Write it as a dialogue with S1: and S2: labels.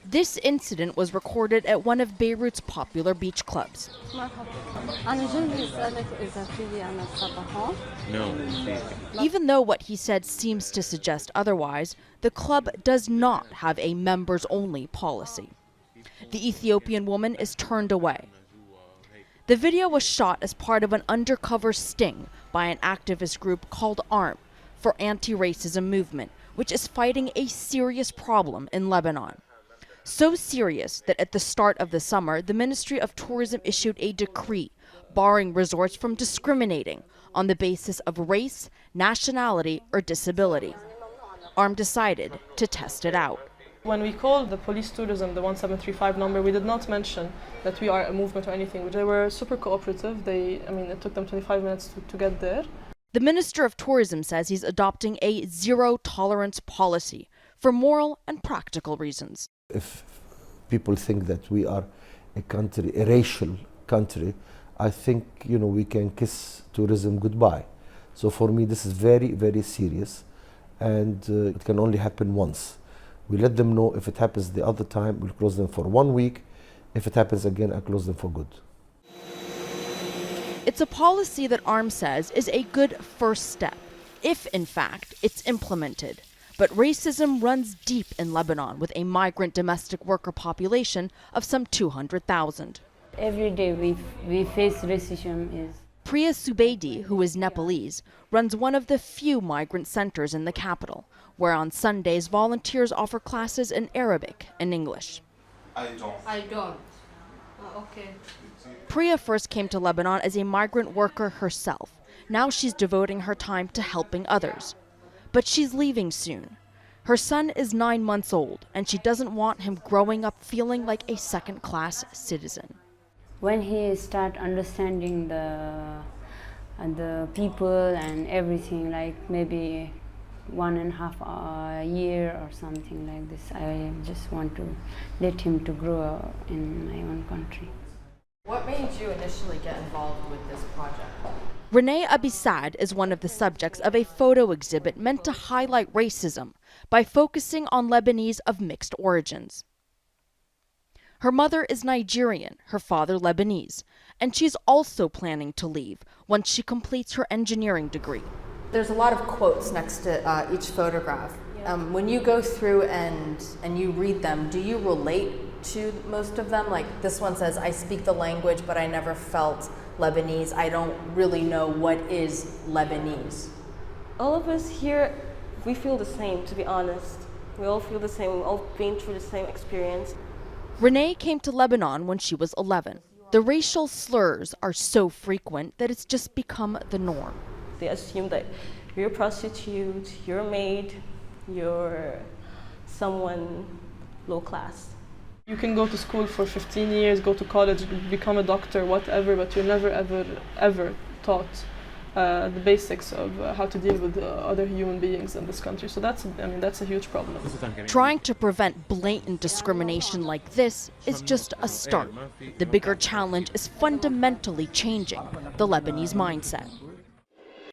S1: This incident was recorded at one of Beirut's popular beach clubs. Even though what he said seems to suggest otherwise, the club does not have a members-only policy. The Ethiopian woman is turned away. The video was shot as part of an undercover sting by an activist group called Arm for anti-racism movement, which is fighting a serious problem in Lebanon. So serious that at the start of the summer, the Ministry of Tourism issued a decree barring resorts from discriminating on the basis of race, nationality, or disability. Arm decided to test it out.
S2: When we called the police tourism, the 1735 number, we did not mention that we are a movement or anything. They were super cooperative. It took them 25 minutes to get there.
S1: The Minister of Tourism says he's adopting a zero-tolerance policy for moral and practical reasons.
S3: If people think that we are a country, a racial country, I think, we can kiss tourism goodbye. So for me, this is very, very serious, and it can only happen once. We let them know. If it happens the other time, we'll close them for 1 week. If it happens again, I'll close them for good.
S1: It's a policy that Arm says is a good first step, if in fact it's implemented. But racism runs deep in Lebanon, with a migrant domestic worker population of some 200,000.
S4: Every day we face racism.
S1: Priya Subaidi, who is Nepalese, runs one of the few migrant centers in the capital, where on Sundays volunteers offer classes in Arabic and English.
S5: I don't. Okay.
S1: Priya first came to Lebanon as a migrant worker herself. Now she's devoting her time to helping others. But she's leaving soon. Her son is 9 months old, and she doesn't want him growing up feeling like a second-class citizen.
S4: When he start understanding the people and everything, like maybe 1.5 year or something like this, I just want to let him to grow in my own country.
S6: What made you initially get involved with this project?
S1: Renee Abisad is one of the subjects of a photo exhibit meant to highlight racism by focusing on Lebanese of mixed origins. Her mother is Nigerian, her father Lebanese, and she's also planning to leave once she completes her engineering degree.
S6: There's a lot of quotes next to each photograph. When you go through and you read them, do you relate to most of them? Like this one says, I speak the language, but I never felt Lebanese. I don't really know what is Lebanese.
S7: All of us here, we feel the same, to be honest. We all feel the same. We've all been through the same experience.
S1: Renee came to Lebanon when she was 11. The racial slurs are so frequent that it's just become the norm.
S7: They assume that you're a prostitute, you're a maid, you're someone low class.
S2: You can go to school for 15 years, go to college, become a doctor, whatever, but you're never, ever taught the basics of how to deal with other human beings in this country. So that's a huge problem.
S1: Trying to prevent blatant discrimination like this is just a start. The bigger challenge is fundamentally changing the Lebanese mindset.